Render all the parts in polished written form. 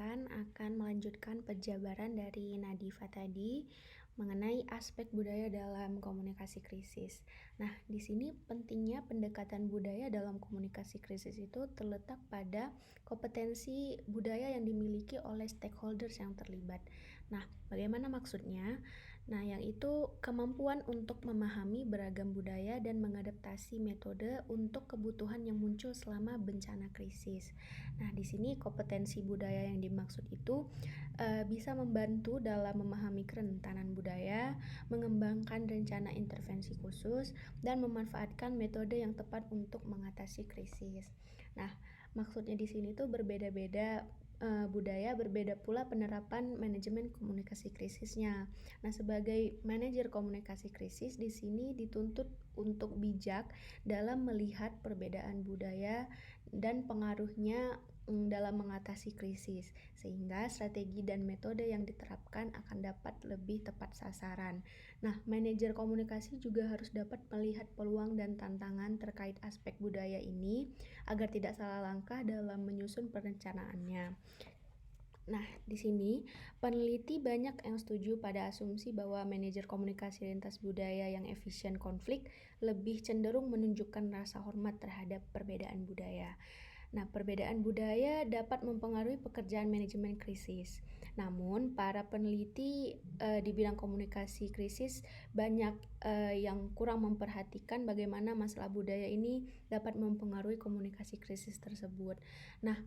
Intan akan melanjutkan penjabaran dari Nadifa tadi mengenai aspek budaya dalam komunikasi krisis. Nah, di sini pentingnya pendekatan budaya dalam komunikasi krisis itu terletak pada kompetensi budaya yang dimiliki oleh stakeholders yang terlibat. Nah, bagaimana maksudnya? Nah, yang itu kemampuan untuk memahami beragam budaya dan mengadaptasi metode untuk kebutuhan yang muncul selama bencana krisis. Nah, di sini kompetensi budaya yang dimaksud itu bisa membantu dalam memahami kerentanan budaya, mengembangkan rencana intervensi khusus, dan memanfaatkan metode yang tepat untuk mengatasi krisis. Nah, maksudnya di sini tuh berbeda-beda budaya, berbeda pula penerapan manajemen komunikasi krisisnya. Nah, sebagai manajer komunikasi krisis di sini dituntut untuk bijak dalam melihat perbedaan budaya dan pengaruhnya dalam mengatasi krisis, sehingga strategi dan metode yang diterapkan akan dapat lebih tepat sasaran. Nah, manajer komunikasi juga harus dapat melihat peluang dan tantangan terkait aspek budaya ini agar tidak salah langkah dalam menyusun perencanaannya. Nah, di sini peneliti banyak yang setuju pada asumsi bahwa manajer komunikasi lintas budaya yang efisien konflik lebih cenderung menunjukkan rasa hormat terhadap perbedaan budaya. Nah, perbedaan budaya dapat mempengaruhi pekerjaan manajemen krisis. Namun, para peneliti di bidang komunikasi krisis banyak yang kurang memperhatikan bagaimana masalah budaya ini dapat mempengaruhi komunikasi krisis tersebut. Nah,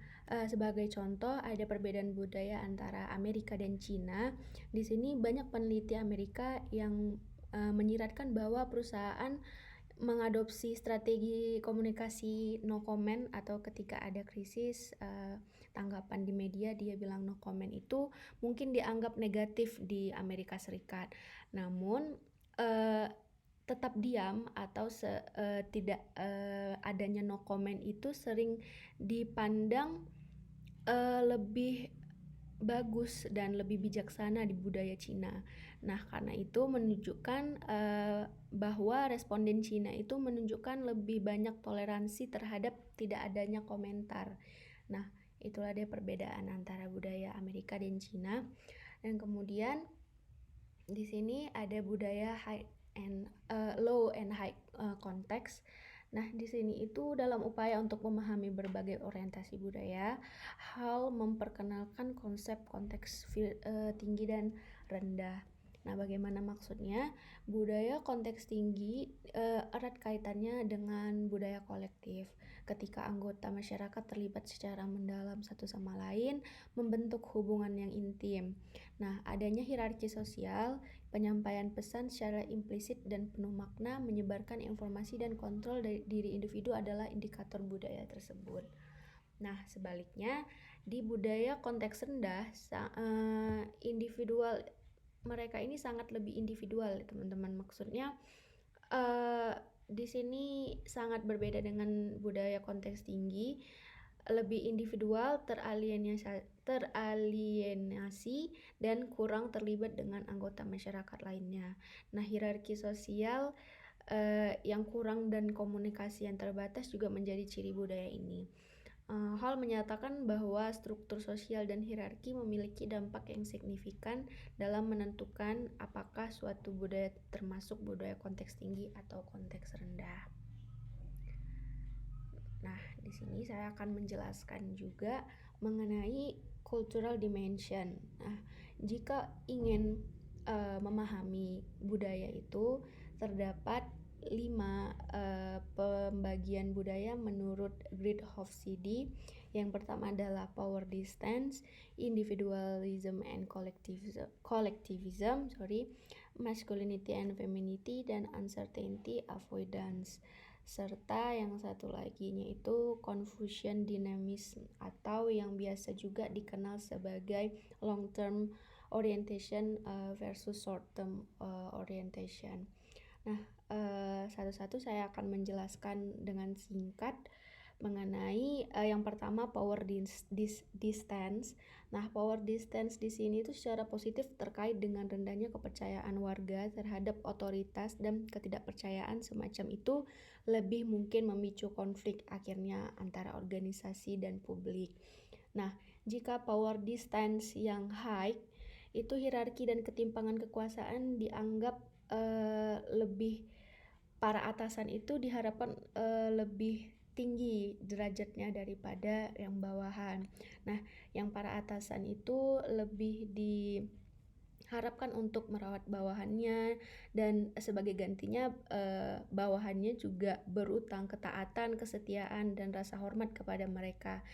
sebagai contoh ada perbedaan budaya antara Amerika dan Cina. Di sini banyak peneliti Amerika yang menyiratkan bahwa perusahaan mengadopsi strategi komunikasi no comment atau ketika ada krisis tanggapan di media dia bilang no comment itu mungkin dianggap negatif di Amerika Serikat. Namun tetap diam atau tidak adanya no comment itu sering dipandang lebih bagus dan lebih bijaksana di budaya Cina. Nah, karena itu menunjukkan bahwa responden Cina itu menunjukkan lebih banyak toleransi terhadap tidak adanya komentar. Nah, itulah dia perbedaan antara budaya Amerika dan Cina. Dan kemudian di sini ada budaya low and high context. Nah, di sini itu dalam upaya untuk memahami berbagai orientasi budaya, hal memperkenalkan konsep konteks tinggi dan rendah. Nah, bagaimana maksudnya? Budaya konteks tinggi erat kaitannya dengan budaya kolektif. Ketika anggota masyarakat terlibat secara mendalam satu sama lain, membentuk hubungan yang intim. Nah, adanya hierarki sosial, penyampaian pesan secara implisit dan penuh makna, menyebarkan informasi dan kontrol dari diri individu adalah indikator budaya tersebut. Nah, sebaliknya di budaya konteks rendah, individual mereka ini sangat lebih individual, teman-teman. Maksudnya di sini sangat berbeda dengan budaya konteks tinggi, lebih individual, teralienasi dan kurang terlibat dengan anggota masyarakat lainnya. Nah, hierarki sosial yang kurang dan komunikasi yang terbatas juga menjadi ciri budaya ini. Hal menyatakan bahwa struktur sosial dan hierarki memiliki dampak yang signifikan dalam menentukan apakah suatu budaya termasuk budaya konteks tinggi atau konteks rendah. Nah, di sini saya akan menjelaskan juga mengenai cultural dimension. Nah, jika ingin memahami budaya itu terdapat 5 pembagian budaya menurut Grid Hofstede. Yang pertama adalah power distance, individualism and collectivism, masculinity and femininity, dan uncertainty avoidance. Serta yang satu laginya itu Confucian dynamism atau yang biasa juga dikenal sebagai long term orientation versus short term orientation. Nah, satu-satu saya akan menjelaskan dengan singkat mengenai yang pertama power distance. Nah, power distance di sini itu secara positif terkait dengan rendahnya kepercayaan warga terhadap otoritas dan ketidakpercayaan semacam itu lebih mungkin memicu konflik akhirnya antara organisasi dan publik. Nah, Jika power distance yang high, itu hierarki dan ketimpangan kekuasaan dianggap lebih, para atasan itu diharapkan lebih tinggi derajatnya daripada yang bawahan. Nah, yang para atasan itu lebih diharapkan untuk merawat bawahannya, dan sebagai gantinya bawahannya juga berutang ketaatan, kesetiaan, dan rasa hormat kepada mereka.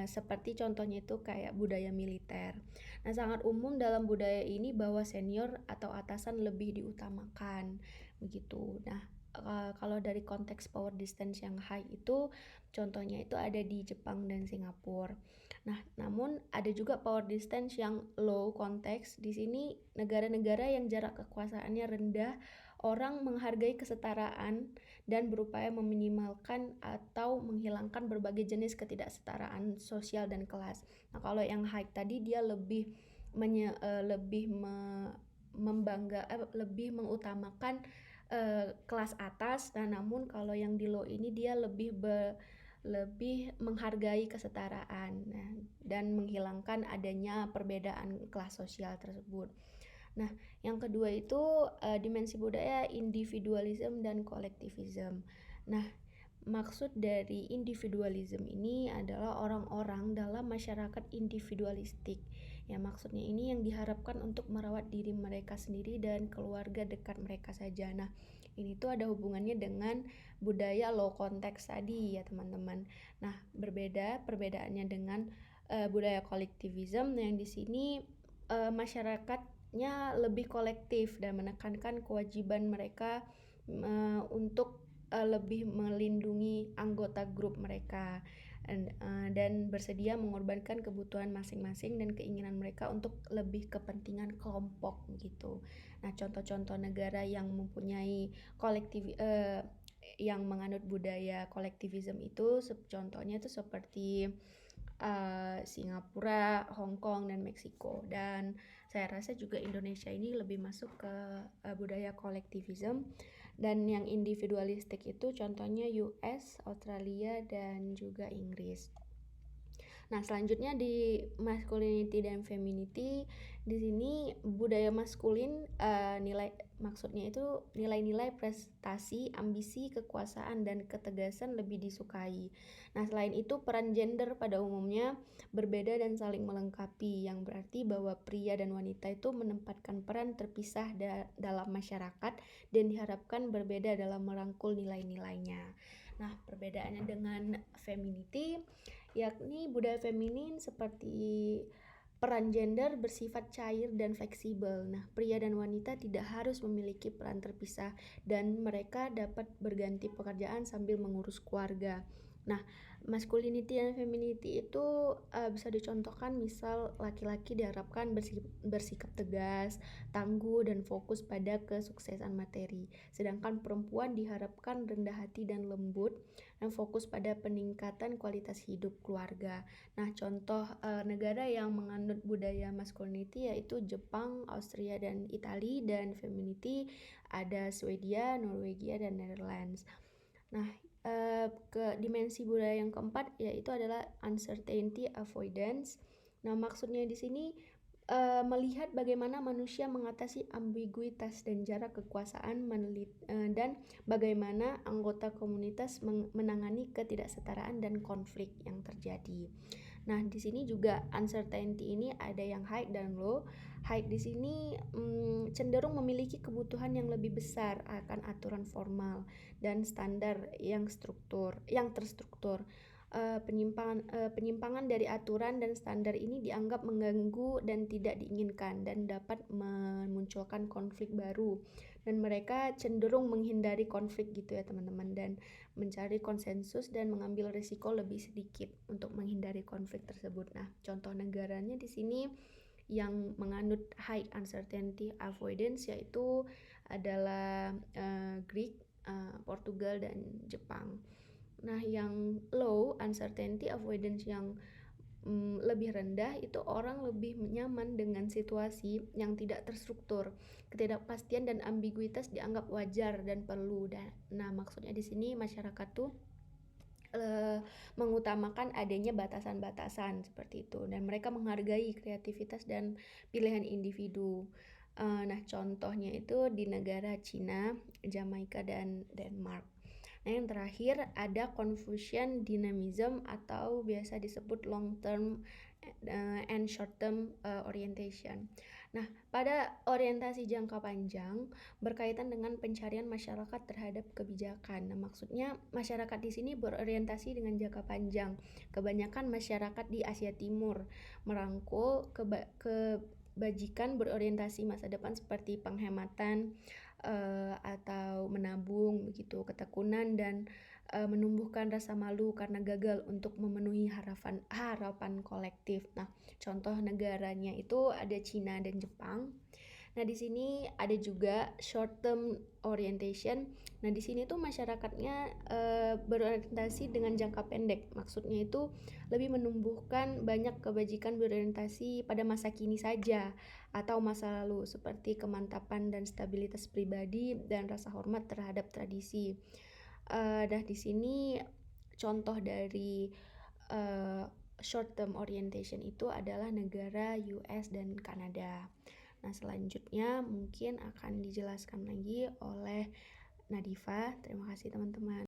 Seperti contohnya itu kayak budaya militer. Nah, sangat umum dalam budaya ini bahwa senior atau atasan lebih diutamakan begitu. Nah, kalau dari konteks power distance yang high itu contohnya itu ada di Jepang dan Singapura. Nah, namun ada juga power distance yang low konteks. Di sini negara-negara yang jarak kekuasaannya rendah, orang menghargai kesetaraan dan berupaya meminimalkan atau menghilangkan berbagai jenis ketidaksetaraan sosial dan kelas. Nah, kalau yang high tadi dia lebih lebih mengutamakan kelas atas. Nah, namun kalau yang di low ini dia lebih menghargai kesetaraan, nah, dan menghilangkan adanya perbedaan kelas sosial tersebut. Nah, yang kedua itu dimensi budaya individualism dan kolektivism. Nah, maksud dari individualism ini adalah orang-orang dalam masyarakat individualistik. Ya, maksudnya ini yang diharapkan untuk merawat diri mereka sendiri dan keluarga dekat mereka saja. Nah, ini tuh ada hubungannya dengan budaya low konteks tadi ya, teman-teman. Nah, perbedaannya dengan budaya kolektivism yang di sini masyarakatnya lebih kolektif dan menekankan kewajiban mereka untuk lebih melindungi anggota grup mereka, dan bersedia mengorbankan kebutuhan masing-masing dan keinginan mereka untuk lebih kepentingan kelompok gitu. Nah, contoh-contoh negara yang mempunyai yang menganut budaya kolektivisme itu contohnya itu seperti Singapura, Hong Kong, dan Meksiko. Dan saya rasa juga Indonesia ini lebih masuk ke budaya kolektivisme. Dan yang individualistik itu contohnya US, Australia, dan juga Inggris. Nah, selanjutnya di masculinity dan femininity, di sini budaya maskulin maksudnya itu nilai-nilai prestasi, ambisi, kekuasaan, dan ketegasan lebih disukai. Nah, selain itu peran gender pada umumnya berbeda dan saling melengkapi, yang berarti bahwa pria dan wanita itu menempatkan peran terpisah dalam masyarakat dan diharapkan berbeda dalam merangkul nilai-nilainya. Nah, perbedaannya dengan femininity, yakni budaya feminin seperti peran gender bersifat cair dan fleksibel. Nah, pria dan wanita tidak harus memiliki peran terpisah dan mereka dapat berganti pekerjaan sambil mengurus keluarga. Nah, masculinity dan femininity itu bisa dicontohkan, misal laki-laki diharapkan bersikap tegas, tangguh, dan fokus pada kesuksesan materi. Sedangkan perempuan diharapkan rendah hati dan lembut dan fokus pada peningkatan kualitas hidup keluarga. Nah, contoh negara yang menganut budaya masculinity yaitu Jepang, Austria, dan Italia, dan femininity ada Swedia, Norwegia, dan Netherlands. Nah, ke dimensi budaya yang keempat yaitu adalah uncertainty avoidance. Nah, maksudnya di sini melihat bagaimana manusia mengatasi ambiguitas dan jarak kekuasaan, dan bagaimana anggota komunitas menangani ketidaksetaraan dan konflik yang terjadi. Nah, di sini juga uncertainty ini ada yang high dan low. High di sini cenderung memiliki kebutuhan yang lebih besar akan aturan formal dan standar yang terstruktur. Penyimpangan dari aturan dan standar ini dianggap mengganggu dan tidak diinginkan dan dapat memunculkan konflik baru, dan mereka cenderung menghindari konflik gitu ya, teman-teman, dan mencari konsensus dan mengambil risiko lebih sedikit untuk menghindari konflik tersebut. Nah, contoh negaranya di sini yang menganut high uncertainty avoidance yaitu adalah Greek, Portugal, dan Jepang. Nah, yang low uncertainty avoidance yang lebih rendah itu orang lebih nyaman dengan situasi yang tidak terstruktur. Ketidakpastian dan ambiguitas dianggap wajar dan perlu. Nah, maksudnya di sini masyarakat tuh mengutamakan adanya batasan-batasan seperti itu, dan mereka menghargai kreativitas dan pilihan individu. Nah, contohnya itu di negara Cina, Jamaika, dan Denmark. Nah, yang terakhir ada Confucian dynamism atau biasa disebut long term and short term orientation. Nah, pada orientasi jangka panjang berkaitan dengan pencarian masyarakat terhadap kebijakan. Nah, maksudnya masyarakat di sini berorientasi dengan jangka panjang. Kebanyakan masyarakat di Asia Timur merangkul kebajikan berorientasi masa depan seperti penghematan atau menabung begitu, ketekunan, dan menumbuhkan rasa malu karena gagal untuk memenuhi harapan kolektif. Nah, contoh negaranya itu ada Cina dan Jepang. Nah, di sini ada juga short term orientation. Nah, di sini tuh masyarakatnya berorientasi dengan jangka pendek. Maksudnya itu lebih menumbuhkan banyak kebajikan berorientasi pada masa kini saja atau masa lalu, seperti kemantapan dan stabilitas pribadi dan rasa hormat terhadap tradisi. Nah, di sini contoh dari uh, short term orientation itu adalah negara US dan Kanada. Nah, selanjutnya mungkin akan dijelaskan lagi oleh Nadifa. Terima kasih teman-teman.